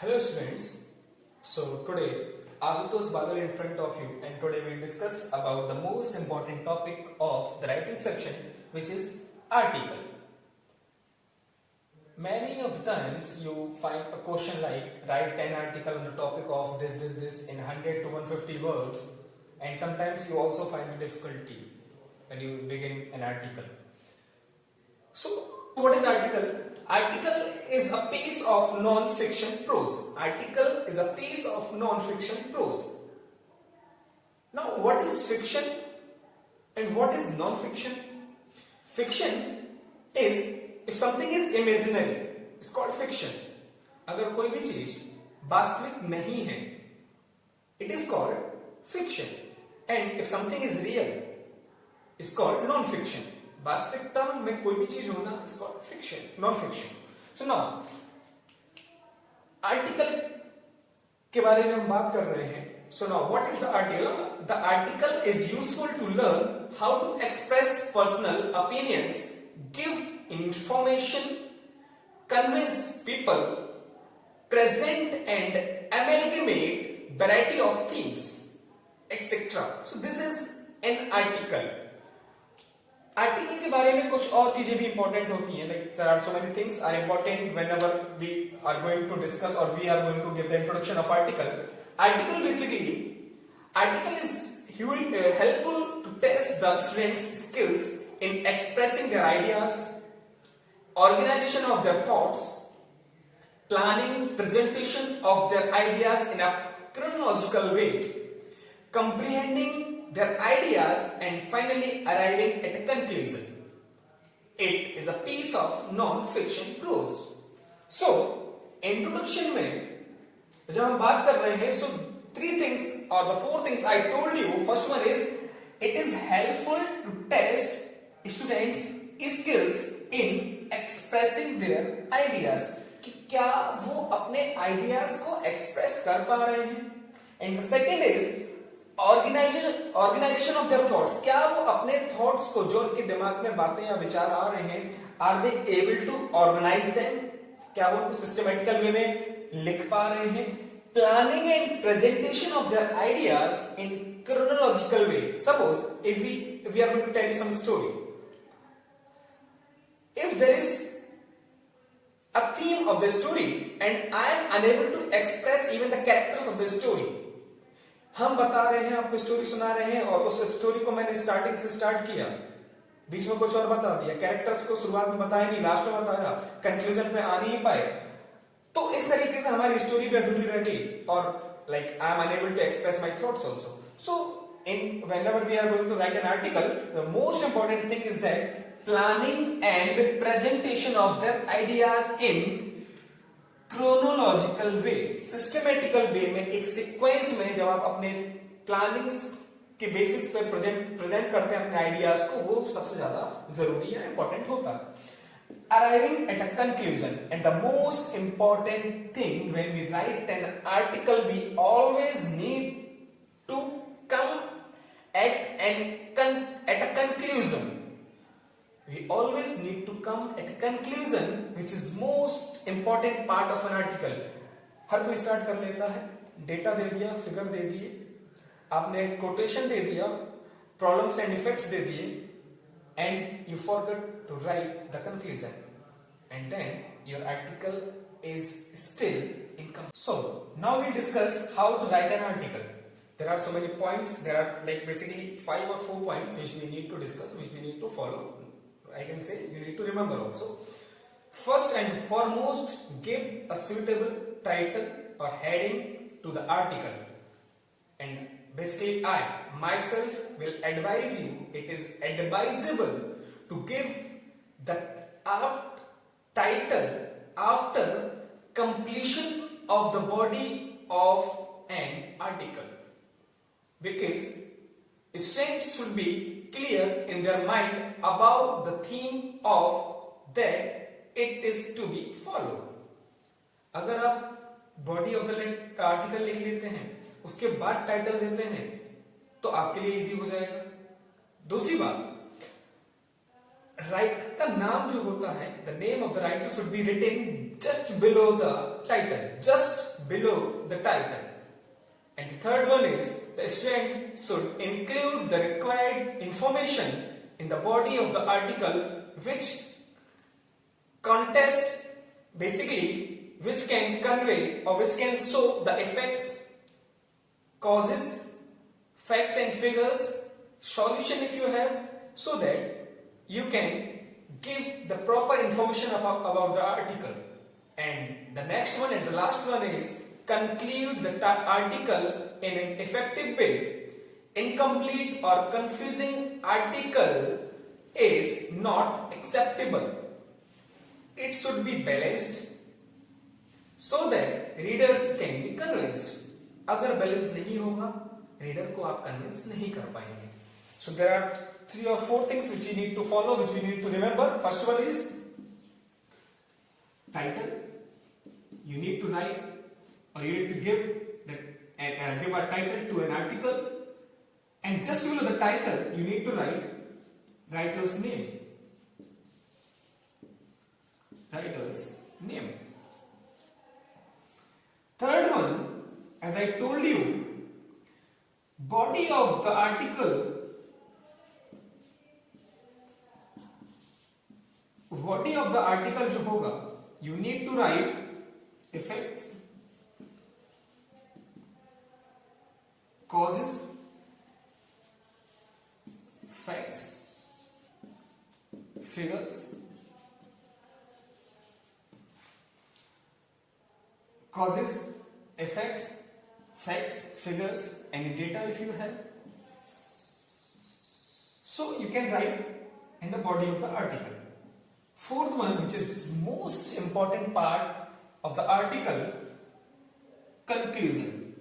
Hello students, so today Ashutosh Badal in front of you, and today we will discuss about the most important topic of the writing section, which is article. Many of the times you find a question like write 10 article on the topic of this in 100 to 150 words, and sometimes you also find a difficulty when you begin an article. So what is article? Article is a piece of non-fiction prose. Article is a piece of non-fiction prose. Now what is fiction and what is non-fiction? Fiction is if something is imaginary, it's called fiction. अगर कोई भी चीज वास्तविक नहीं है, it is called fiction. And if something is real, it's called non-fiction. वास्तविकता में कोई भी चीज होना it's called fiction, non fiction. So now article के बारे में हम बात कर रहे हैं. So now what is the article? The article is useful to learn how to express personal opinions, give information, convince people, present and amalgamate variety of themes, etc. So this is an article. Article के बारे में कुछ और चीजें भी important होती हैं. Like there are so many things are important whenever we are going to discuss और we are going to give the introduction of article. Article basically article is helpful to test the students skills in expressing their ideas, organisation of their thoughts, planning presentation of their ideas in a chronological way, comprehending their ideas, and finally arriving at a conclusion. It is a piece of non-fiction prose. So, introduction में जब हम बात कर रहे हैं, so three things or the four things I told you. First one is it is helpful to test students' skills in expressing their ideas. कि क्या वो अपने ideas को express कर पा रहे हैं. And the second is organisation of their thoughts. क्या वो अपने थॉट्स को जो उनके दिमाग में बातें या विचार आ रहे हैं, are they able to organise them? क्या वो कुछ सिस्टमैटिकल वे में लिख पा रहे हैं? Planning and presentation of their ideas in chronological way. Suppose if we are going to tell you some story, if there is a theme of the story and I am unable to express even the characters of the story. हम बता रहे हैं, आपको story सुना रहे हैं और उस स्टोरी को मैंने स्टार्टिंग से स्टार्ट किया, बीच में कुछ और बता दिया, कैरेक्टर्स को शुरुआत में बताया नहीं, लास्ट में बताया, कंक्लूजन पे आ नहीं पाए, तो इस तरीके से हमारी स्टोरी भी अधूरी रह गई और like I am unable to express my thoughts also. So in whenever we are going to write an article, the most important thing is that planning and presentation of their ideas in chronological way, systematical way में, एक sequence में. जब आप अपने plannings के basis पे present करते हैं अपने आइडियाज को, वो सबसे ज्यादा जरूरी है, इंपॉर्टेंट होता है. Arriving at a conclusion, and the most important thing when we write an article, we always need to come at a conclusion. We always need to come at a conclusion, which is most important part of an article. हर कोई start कर लेता है, data दे दिया, figure दे दिए, आपने quotation दे दिया, problems and effects दे दिए, and you forgot to write the conclusion, and then your article is still incomplete. So now we discuss how to write an article. There are so many points. There are like basically 5 or 4 points which we need to discuss, which we need to follow. I can say you need to remember also. First and foremost, give a suitable title or heading to the article. And basically I myself will advise you, it is advisable to give the apt title after completion of the body of an article, because students should be clear in their mind about the theme of that it is to be followed. अगर आप body of the article लिख लेते हैं, उसके बाद title देते हैं, तो आपके लिए इजी हो जाएगा. दूसरी बात, राइटर का नाम जो होता है, the name of the writer should be written just below the title, just below the title. And the third one is the student should include the required information in the body of the article which contest, basically which can convey or which can show the effects, causes, facts and figures, solution if you have, so that you can give the proper information about the article. And the next one and the last one is conclude the article in an effective way. Incomplete or confusing article is not acceptable. It should be balanced so that readers can be convinced. अगर balance नहीं होगा, reader को आप convince नहीं कर पाएंगे. So there are 3 or 4 things which we need to follow, which we need to remember. First one is title. You need to write, or you need to give a title to an article, and just below the title you need to write writer's name. Writer's name. Third one, as I told you, body of the article, जो होगा, you need to write effects, causes, facts, figures, causes, effects, facts, figures, any data if you have. So you can write in the body of the article. Fourth one, which is most important part of the article, conclusion.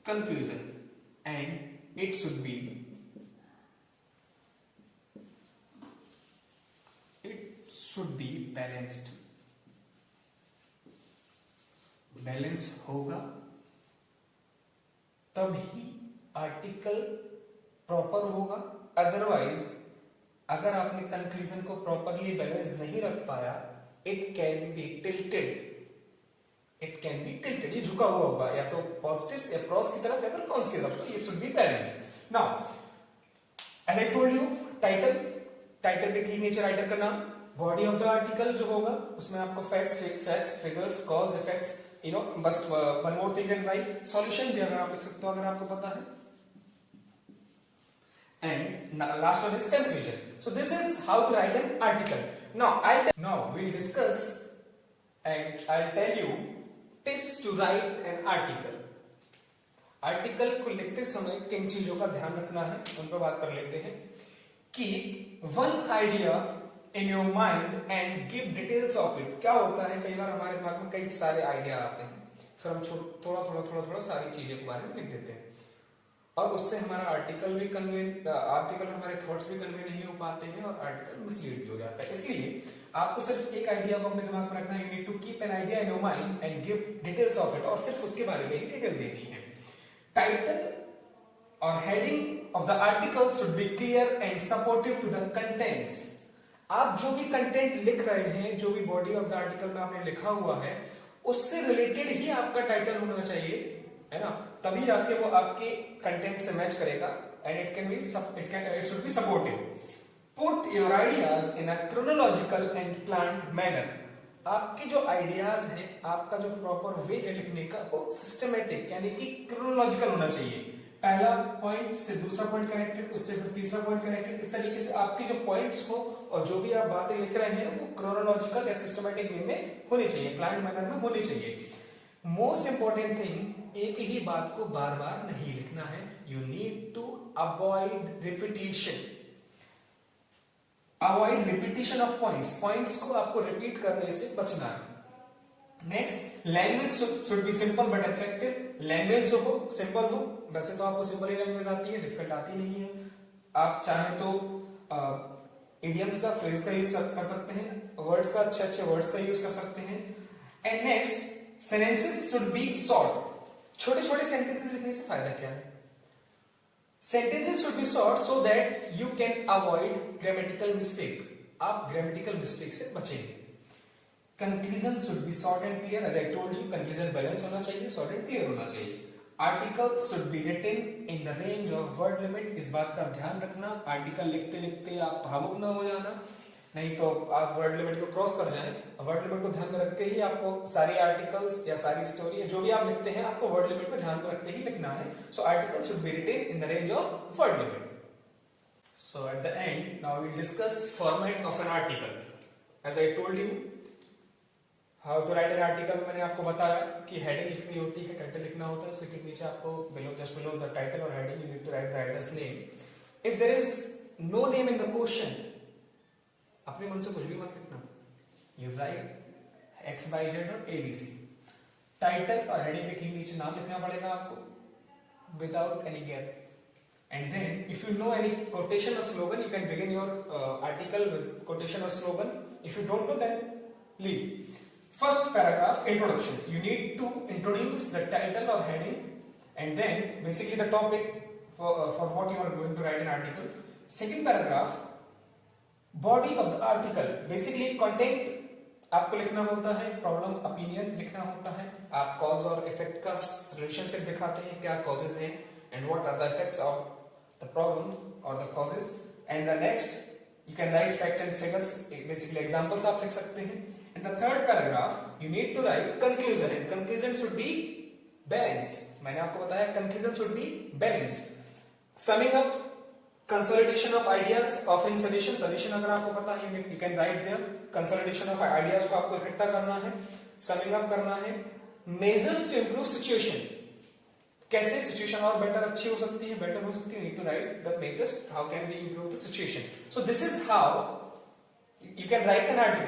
Conclusion, and it should be balanced. Balance होगा तभी article proper होगा. Otherwise अगर आपने conclusion को properly balance नहीं रख पाया, it can be tilted. ये झुका हुआ होगा या तो पॉजिटिव या क्रॉस की तरफ या फिर कॉन्स की तरफ. So it should be balanced. Now as I told you, title के ठीक नीचे राइटर का नाम. बॉडी ऑफ द आर्टिकल जो होगा उसमें आपको फैक्ट्स, फिगर्स, कॉज, इफेक्ट्स, बस one more thing and right solution भी अगर आप लिख सकते हो अगर आपको पता है. And last one is conclusion. So this is how to write an article. Now we discuss and I tell you tips to write an article. Article को लिखते समय किन चीजों का ध्यान रखना है उन पर बात कर लेते हैं. Keep one idea in your mind and give details of it. क्या होता है, कई बार हमारे दिमाग में कई सारे आइडिया आते हैं, फिर हम थोड़ा सारी चीजें के बारे में लिख देते हैं और उससे हमारा आर्टिकल हमारे थॉट्स भी कन्वे नहीं हो पाते हैं और आर्टिकल मिसलीड भी हो जाता है. इसलिए आपको सिर्फ एक आइडिया को अपने दिमाग में रखना है. You need to keep an idea in your mind and give details of it, और सिर्फ उसके बारे में ही डिटेल देनी है. टाइटल और heading of the article should be clear and supportive to the contents. आप जो भी कंटेंट लिख रहे हैं, जो भी बॉडी ऑफ द आर्टिकल में आपने लिखा हुआ है, उससे रिलेटेड ही आपका टाइटल होना चाहिए, है ना. तभी जाके वो आपके कंटेंट से मैच करेगा and it should be supportive. Put your ideas in a chronological and planned manner. आपके जो आइडियाज हैं, आपका जो प्रॉपर वे है लिखने का, वो सिस्टमेटिक यानी कि क्रोनोलॉजिकल होना चाहिए. पहला पॉइंट से दूसरा पॉइंट कनेक्टेड, उससे फिर तीसरा पॉइंट कनेक्टेड. इस तरीके से आपके जो पॉइंट्स को और जो भी आप बातें लिख रहे हैं वो क्रोनोलॉजिकल या सिस्टमैटिक वे में होनी चाहिए, प्लान मैनर में होनी चाहिए. मोस्ट इंपॉर्टेंट थिंग, एक ही बात को बार बार नहीं लिखना है. You need to avoid repetition. Avoid repetition of points को आपको रिपीट करने से बचना है. Next, language should be simple but effective. Language जो हो सिंपल हो. वैसे तो आपको सिंपल ही लैंग्वेज आती है, डिफिकल्ट आती नहीं है. आप चाहें तो इडियम्स का, फ्रेज का यूज कर सकते हैं, वर्ड्स का, अच्छे वर्ड्स का यूज कर सकते हैं. And next, sentences should be short. छोटे सेंटेंसेस लिखने से फायदा क्या है? Sentences should be short so that you can avoid grammatical mistake. आप ग्रामेटिकल मिस्टेक से बचेंगे. Conclusion should be short and clear, as I told you conclusion balance होना चाहिए, शॉर्ट एंड क्लियर होना चाहिए। Article should be written in the range of word limit, इस बात का ध्यान रखना, आर्टिकल लिखते लिखते आप भावुक ना हो जाना, नहीं तो आप वर्ड लिमिट को क्रॉस कर जाएं। वर्ड लिमिट को ध्यान में रखते ही आपको सारे आर्टिकल्स या सारी स्टोरी जो भी आप लिखते हैं आपको वर्ड लिमिट में ध्यान में रखते ही लिखना है। So article should be written in the range of word limit. So at the end now we discuss format of an article. As I told you how to write an article, मैंने आपको बताया कि heading लिखनी होती है, title लिखना होता है, उसके ठीक नीचे आपको जस्ट बिलो द टाइटल और heading you need to write the writer's name. If there is no name in the question, अपने मन से कुछ भी मत लिखना, you write X Y Z और एबीसी। टाइटल और हेडिंग के ठीक नीचे नाम लिखना पड़ेगा आपको without any gap. And then, if you know any quotation or slogan, you can begin your article with quotation or slogan. If you don't know, then leave. First paragraph, introduction. You need to introduce the title or heading, and then basically the topic for what you are going to write an article. Second paragraph, body of the article. Basically, content आपको लिखना होता है, problem opinion लिखना होता है, आप cause और effect का रिलेशनशिप दिखाते हैं, क्या कॉजेज हैं and what are the effects of the problem or the causes. And the next you can write facts and figures, basically examples आप लिख सकते हैं. In the third paragraph you need to write conclusion, and conclusion should be balanced. मैंने आपको बताया conclusion should be balanced. Summing up, consolidation of ideas, offering solution. Solution अगर आपको पता है you can write there. Consolidation of ideas को आपको इकट्ठा करना है, summing up करना है. Measures to improve situation. कैसे सिचुएशन और बेटर अच्छी हो सकती है, बेटर हो सकती है, need to write the measures how can we improve the situation. So this is how you can write an article.